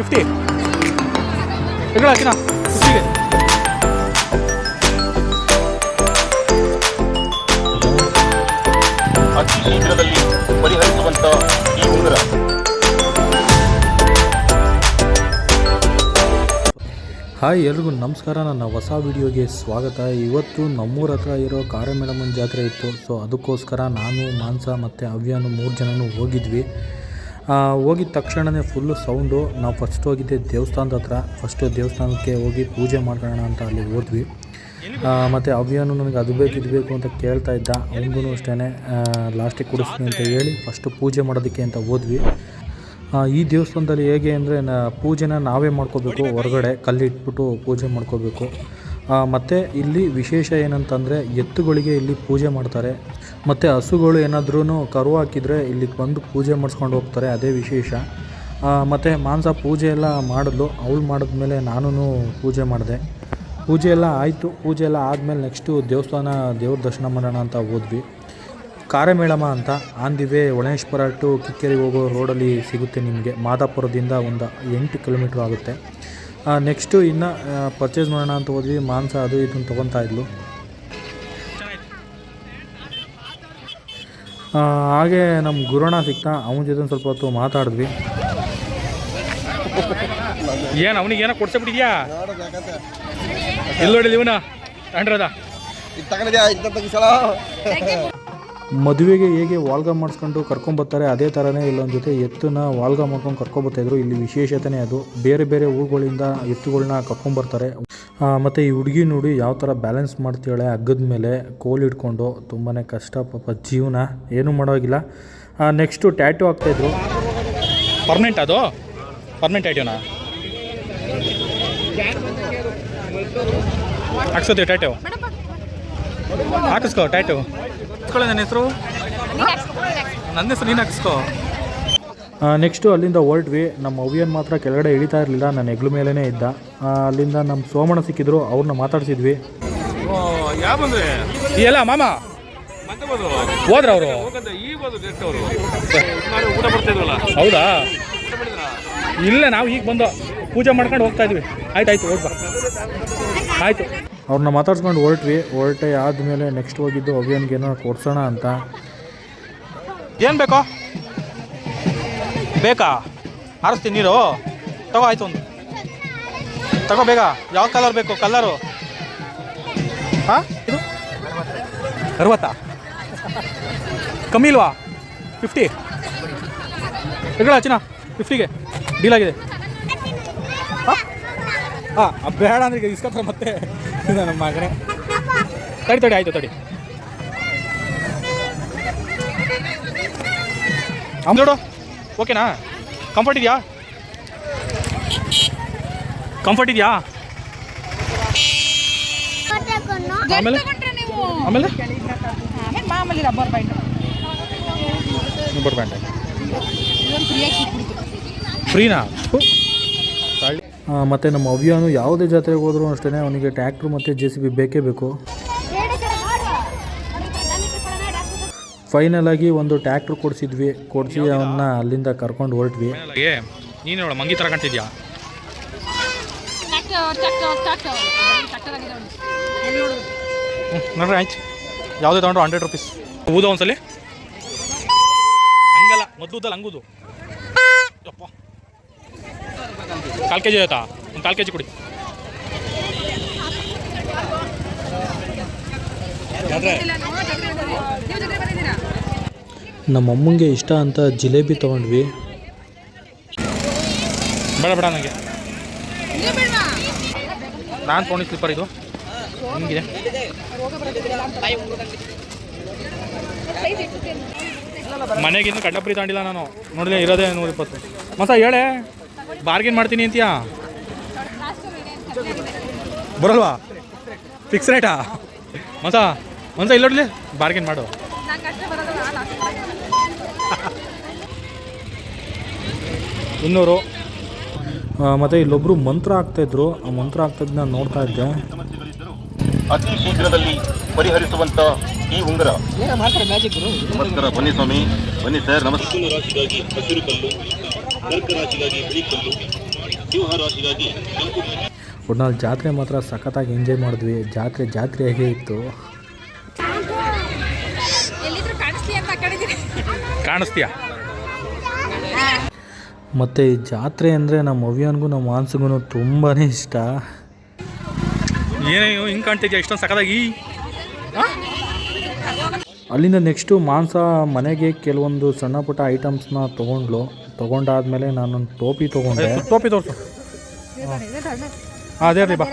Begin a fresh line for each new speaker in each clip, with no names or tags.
50 ಎಗಳ ಹಾಕಿನ 50ಗೆ
ಅತಿ ಶೀಘ್ರದಲ್ಲಿ ಪರಿಹರಿಸುವಂತ ಈ ಉಂಗುರ.
ಹಾಯ್ ಎಲ್ರಿಗೂ ನಮಸ್ಕಾರ. ನನ್ನ ಹೊಸ ವಿಡಿಯೋಗೆ ಸ್ವಾಗತ. ಇವತ್ತು ನಮ್ಮೂರ ಹತ್ರ ಇರೋ ಕಾರಮೇಳಮ್ಮನ ಜಾತ್ರೆ ಇತ್ತು. ಸೊ ಅದಕ್ಕೋಸ್ಕರ ನಾನು, ಮಾನಸ ಮತ್ತು ಅವ್ಯಾನು 3 ಜನನೂ ಹೋಗಿದ್ವಿ. ಹೋಗಿದ ತಕ್ಷಣವೇ ಫುಲ್ಲು ಸೌಂಡು. ನಾವು ಫಸ್ಟ್ ಹೋಗಿದ್ದೆ ದೇವಸ್ಥಾನದ ಹತ್ರ. ಫಸ್ಟು ದೇವಸ್ಥಾನಕ್ಕೆ ಹೋಗಿ ಪೂಜೆ ಮಾಡ್ಕೊಳ್ಳೋಣ ಅಂತ ಅಲ್ಲಿ ಹೋದ್ವಿ. ಮತ್ತು ಅವ್ಯಾನು ನನಗೆ ಅದು ಬೇಕು ಇದು ಬೇಕು ಅಂತ ಕೇಳ್ತಾ ಇದ್ದ. ಅವನಿಗೂ ಅಷ್ಟೇ ಲಾಸ್ಟಿಗೆ ಕೊಡಿಸ್ತೀನಿ ಅಂತ ಹೇಳಿ ಫಸ್ಟು ಪೂಜೆ ಮಾಡೋದಕ್ಕೆ ಅಂತ ಹೋದ್ವಿ. ಈ ದೇವಸ್ಥಾನದಲ್ಲಿ ಹೇಗೆ ಅಂದರೆ ಪೂಜೆನ ನಾವೇ ಮಾಡ್ಕೋಬೇಕು. ಹೊರಗಡೆ ಕಲ್ಲಿಟ್ಬಿಟ್ಟು ಪೂಜೆ ಮಾಡ್ಕೋಬೇಕು. ಮತ್ತು ಇಲ್ಲಿ ವಿಶೇಷ ಏನಂತಂದರೆ ಎತ್ತುಗಳಿಗೆ ಇಲ್ಲಿ ಪೂಜೆ ಮಾಡ್ತಾರೆ. ಮತ್ತು ಹಸುಗಳು ಏನಾದ್ರೂ ಕರು ಹಾಕಿದರೆ ಇಲ್ಲಿಗೆ ಬಂದು ಪೂಜೆ ಮಾಡಿಸ್ಕೊಂಡು ಹೋಗ್ತಾರೆ. ಅದೇ ವಿಶೇಷ. ಮತ್ತು ಮಾನಸ ಪೂಜೆ ಎಲ್ಲ ಮಾಡಿದ್ಲು. ಅವಳು ಮಾಡಿದ್ಮೇಲೆ ನಾನು ಪೂಜೆ ಮಾಡಿದೆ. ಪೂಜೆ ಎಲ್ಲ ಆಯಿತು. ಪೂಜೆ ಎಲ್ಲ ಆದಮೇಲೆ ನೆಕ್ಸ್ಟು ದೇವ್ರ ದರ್ಶನ ಮಾಡೋಣ ಅಂತ ಹೋದ್ವಿ. ಕಾರಮೇಳಮ್ಮ ಅಂತ ಆನ್ ದಿ ವೇ ಒಳೇಶ್ವರ ಟು ಕಿಕ್ಕೇರಿಗೆ ಹೋಗೋ ರೋಡಲ್ಲಿ ಸಿಗುತ್ತೆ ನಿಮಗೆ. ಮಾದಾಪುರದಿಂದ ಒಂದು 8 ಕಿಲೋಮೀಟ್ರ್ ಆಗುತ್ತೆ. ನೆಕ್ಸ್ಟು ಇನ್ನು ಪರ್ಚೇಸ್ ಮಾಡೋಣ ಅಂತ ಹೋದ್ವಿ. ಮಾಂಸ ಅದು ಇದನ್ನು ತೊಗೊತಾ ಇದ್ಲು. ಹಾಗೆ ನಮ್ಮ ಗುರುಣ ಸಿಕ್ತಾ. ಅವನ ಜೊತೆ ಸ್ವಲ್ಪ ಹೊತ್ತು ಮಾತಾಡಿದ್ವಿ.
ಏನು ಅವನಿಗೆ ಏನೋ ಕೊಡ್ಸಬಿಟ್ಟಿದ್ಯಾ? ಎಲ್ಲಿ ನೋಡಿಲ್ಲ ಇವನ ಅಂಡ್ರದ
ಮದುವೆಗೆ ಹೇಗೆ ವಾಲ್ಗ ಮಾಡಿಸ್ಕೊಂಡು ಕರ್ಕೊಂಬರ್ತಾರೆ ಅದೇ ಥರನೇ ಇಲ್ಲೊಂದು ಜೊತೆ ಎತ್ತನ್ನ ವಾಲ್ಗ ಮಾಡ್ಕೊಂಡು ಕರ್ಕೊಬರ್ತಾಯಿದ್ರು. ಇಲ್ಲಿ ವಿಶೇಷತೆನೇ ಅದು. ಬೇರೆ ಬೇರೆ ಊರುಗಳಿಂದ ಎತ್ತುಗಳನ್ನ ಕರ್ಕೊಂಬರ್ತಾರೆ. ಮತ್ತು ಈ ಹುಡುಗಿ ನೋಡಿ ಯಾವ ಥರ ಬ್ಯಾಲೆನ್ಸ್ ಮಾಡ್ತಾಳೆ ಹಗ್ಗದ ಮೇಲೆ ಕೋಲ್ ಇಟ್ಕೊಂಡು. ತುಂಬಾ ಕಷ್ಟ ಪಾಪ ಜೀವನ. ಏನೂ ಮಾಡೋಗಿಲ್ಲ. ನೆಕ್ಸ್ಟು ಟ್ಯಾಟು ಹಾಕ್ತಾಯಿದ್ರು.
ಪರ್ಮನೆಂಟ್ ಅದು ಪರ್ಮನೆಂಟ್ ಟ್ಯಾಟೂನಾ ಹಾಕ್ಸೋದು? ಟ್ಯಾಟು ಹಾಕಿಸ್ಕೋ. ಟ್ಯಾಟು ಹಾಕ್ಸ್ಕೊಳ್ಳೋ. ನನ್ನ ಹೆಸರು ನೀನು ಹಾಕಿಸ್ಕೋ.
ನೆಕ್ಸ್ಟು ಅಲ್ಲಿಂದ ಹೊರಟ್ವಿ. ನಮ್ಮ ಅವ್ಯನ್ ಮಾತ್ರ ಕೆಳಗಡೆ ಇಳಿತಾ ಇರಲಿಲ್ಲ. ನನ್ನ ಹೆಗ್ಲು ಮೇಲೇ ಇದ್ದ. ಅಲ್ಲಿಂದ ನಮ್ಮ ಸೋಮಣ್ಣ ಸಿಕ್ಕಿದ್ರು. ಅವ್ರನ್ನ ಮಾತಾಡಿಸಿದ್ವಿ.
ಎಲ್ಲ ಮಾಮ ಹೋದ್ರ ಅವರು? ಹೌದಾ? ಇಲ್ಲ, ನಾವು ಈಗ ಬಂದು ಪೂಜೆ ಮಾಡ್ಕೊಂಡು ಹೋಗ್ತಾ ಇದ್ವಿ. ಆಯ್ತು ಹೋಗ್ಬಾ. ಆಯಿತು.
ಅವ್ರನ್ನ ಮಾತಾಡ್ಸ್ಕೊಂಡು ಹೊರಟೆ ಆದಮೇಲೆ ನೆಕ್ಸ್ಟ್ ಹೋಗಿದ್ದು ಅವ್ಯನ್ಗೆ ಏನೋ ಕೊಡ್ಸೋಣ ಅಂತ.
ಏನು ಬೇಕಾ? ಆರಿಸ್ತೀನಿ ನೀರು ತಗೋ. ಆಯಿತು, ಒಂದು ತಗೋ ಬೇಗ. ಯಾವ ಕಲರ್ ಬೇಕು? ಕಲರು ಹಾಂ ಇದು 60 ಕಮ್ಮಿ ಇಲ್ವಾ? 50 ಎಗಳ ಚಿನ್ನ 50ಗೆ ಡೀಲ್ ಆಗಿದೆ. ಹಾಂ ಬೇಡ ಅಂದ್ರೆ ಈಗ ಇಸ್ಕೊತಾರೆ ಮತ್ತೆ ನಮ್ಮ ಮಗನೇ. ತಡಿ ಆಯಿತು ತಡಿ. ನೋಡು ಓಕೆನಾ? ಕಂಫರ್ಟ್ ಇದೆಯಾ? ಆಮೇಲೆ
ಮಾಮೂಲಿ ರಬ್ಬರ್ ಬ್ಯಾಂಡ್
ಫ್ರೀನಾ?
ಮತ್ತು ನಮ್ಮ ಅವ್ಯಾನು ಯಾವುದೇ ಜಾತ್ರೆಗೆ ಹೋದರೂ ಅಷ್ಟೇ ಅವನಿಗೆ ಟ್ಯಾಕ್ಟ್ರು ಮತ್ತು JCB ಬೇಕೇ ಬೇಕು. ಫೈನಲ್ ಆಗಿ ಒಂದು ಟ್ಯಾಕ್ಟ್ರು ಕೊಡಿಸಿ ಅವನ್ನ ಅಲ್ಲಿಂದ ಕರ್ಕೊಂಡು ಹೊರಟ್ವಿ.
ನೀನು ನೋಡ ಮಂಗಿ ಥರ ಕಾಣ್ತಿದ್ಯಾ? ನೋಡ್ರಿ ಆಯ್ತು. ಯಾವುದೇ ತೊಗೊಂಡ್ರು 100 ರೂಪೀಸ್. ಊದ ಒಂದ್ಸಲಿ ಹಂಗಲ್ಲ, ಮೊದಲು ಹಂಗುದು. ಯಪ್ಪ 1/4 kg ಆಯ್ತಾ? ಒಂದು 1/4 kg ಕೊಡಿ.
ನಮ್ಮಮ್ಮಂಗೆ ಇಷ್ಟ ಅಂತ ಜಿಲೇಬಿ ತೊಗೊಂಡ್ವಿ.
ಬೇಡ ನನಗೆ. ನಾನು ತೊಗೊಂಡು ಸ್ಲಿಪ್ಪರ್ ಇದು ಹಿಂಗಿದೆ. ಮನೆಗೆ ಇನ್ನು ಕಡ್ಡಪುರಿ ತಗೊಂಡಿಲ್ಲ ನಾನು. ನೋಡಿದೆ ಇರೋದೇ 120. ಮಸ ಹೇಳೆ ಬಾರ್ಗೇನ್ ಮಾಡ್ತೀನಿ ಅಂತೀಯಾ? ಬರಲ್ವಾ? ಫಿಕ್ಸ್ ರೇಟಾ? ಮಸ ಇಲ್ಲ ನೋಡಲಿ, ಬಾರ್ಗೇನ್ ಮಾಡು. 200.
ಮತ್ತು ಇಲ್ಲೊಬ್ಬರು ಮಂತ್ರ ಆಗ್ತಾಯಿದ್ರು. ಆ ಮಂತ್ರ ಆಗ್ತಾಯಿದ್ದು ನಾನು ನೋಡ್ತಾ ಇದ್ದೆ.
ಅತಿ ಶೀಘ್ರದಲ್ಲಿ ಪರಿಹರಿಸುವಂತ ಈ ಉಂಗುರ. ನಮಸ್ಕಾರ. ಬನ್ನಿ ಸ್ವಾಮಿ, ಬನ್ನಿ ಸರ್. ನಮಸ್ಕಾರ. ರಾಶಿಗಾಗಿ ಹಸಿರು ಕಲ್ಲು, ಕರ್ಕ ರಾಶಿಗಾಗಿ ಬಿಳಿ ಕಲ್ಲು,
ಒಟ್ನಲ್ಲಿ ಜಾತ್ರೆ ಮಾತ್ರ ಸಖತ್ತಾಗಿ ಎಂಜಾಯ್ ಮಾಡಿದ್ವಿ. ಜಾತ್ರೆಯಾಗೇ ಇತ್ತು.
ಕಾಣಿಸ್ತೀಯಾ?
ಮತ್ತು ಈ ಜಾತ್ರೆ ಅಂದರೆ ನಮ್ಮ ಅವ್ಯನಿಗೂ ನಮ್ಮ ಮಾನ್ಸಿಗೂ ತುಂಬಾ ಇಷ್ಟ.
ಏನೇನು ಹಿಂಗೆ ಕಾಣ್ತಿದ್ಯಾ ಇಷ್ಟೊಂದು ಸಖತ್ತಾಗಿ?
ಅಲ್ಲಿಂದ ನೆಕ್ಸ್ಟು ಮಾಂಸ ಮನೆಗೆ ಕೆಲವೊಂದು ಸಣ್ಣ ಪುಟ್ಟ ಐಟಮ್ಸ್ನ ತೊಗೊಂಡಾದ್ಮೇಲೆ ನಾನೊಂದು ಟೋಪಿ ತೊಗೊಂಡೆ.
ಟೋಪಿ ತೋರಿಸು. ಅದೇ ರೀ ಬಾ.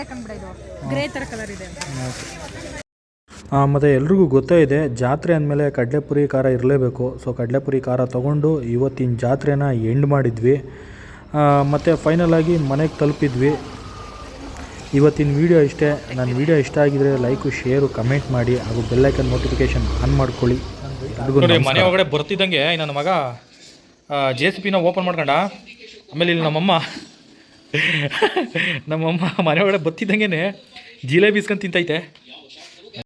ಮತ್ತು ಎಲ್ರಿಗೂ ಗೊತ್ತೇ ಇದೆ ಜಾತ್ರೆ ಅಂದಮೇಲೆ ಕಡಲೆಪುರಿ ಖಾರ ಇರಲೇಬೇಕು. ಸೊ ಕಡಲೆಪುರಿ ಖಾರ ತೊಗೊಂಡು ಇವತ್ತಿನ ಜಾತ್ರೆನ ಎಂಡ್ ಮಾಡಿದ್ವಿ. ಮತ್ತು ಫೈನಲಾಗಿ ಮನೆಗೆ ತಲುಪಿದ್ವಿ. ಇವತ್ತಿನ ವೀಡಿಯೋ ಇಷ್ಟೇ. ನನ್ನ ವೀಡಿಯೋ ಇಷ್ಟ ಆಗಿದರೆ ಲೈಕು, ಶೇರು, ಕಮೆಂಟ್ ಮಾಡಿ ಹಾಗೂ ಬೆಲ್ಲೈಕನ್ ನೋಟಿಫಿಕೇಷನ್ ಆನ್ ಮಾಡ್ಕೊಳ್ಳಿ.
ಮನೆ ಒಳಗಡೆ ಬರ್ತಿದ್ದಂಗೆ ನನ್ನ ಮಗ JCPನ ಓಪನ್ ಮಾಡ್ಕೊಂಡ. ಆಮೇಲೆ ಇಲ್ಲಿ ನಮ್ಮಮ್ಮ ಮನೆ ಒಳಗಡೆ ಬರ್ತಿದ್ದಂಗೆ ಜಿಲೇಬಿ ಇಸ್ಕೊಂಡು ತಿಂತೈತೆ.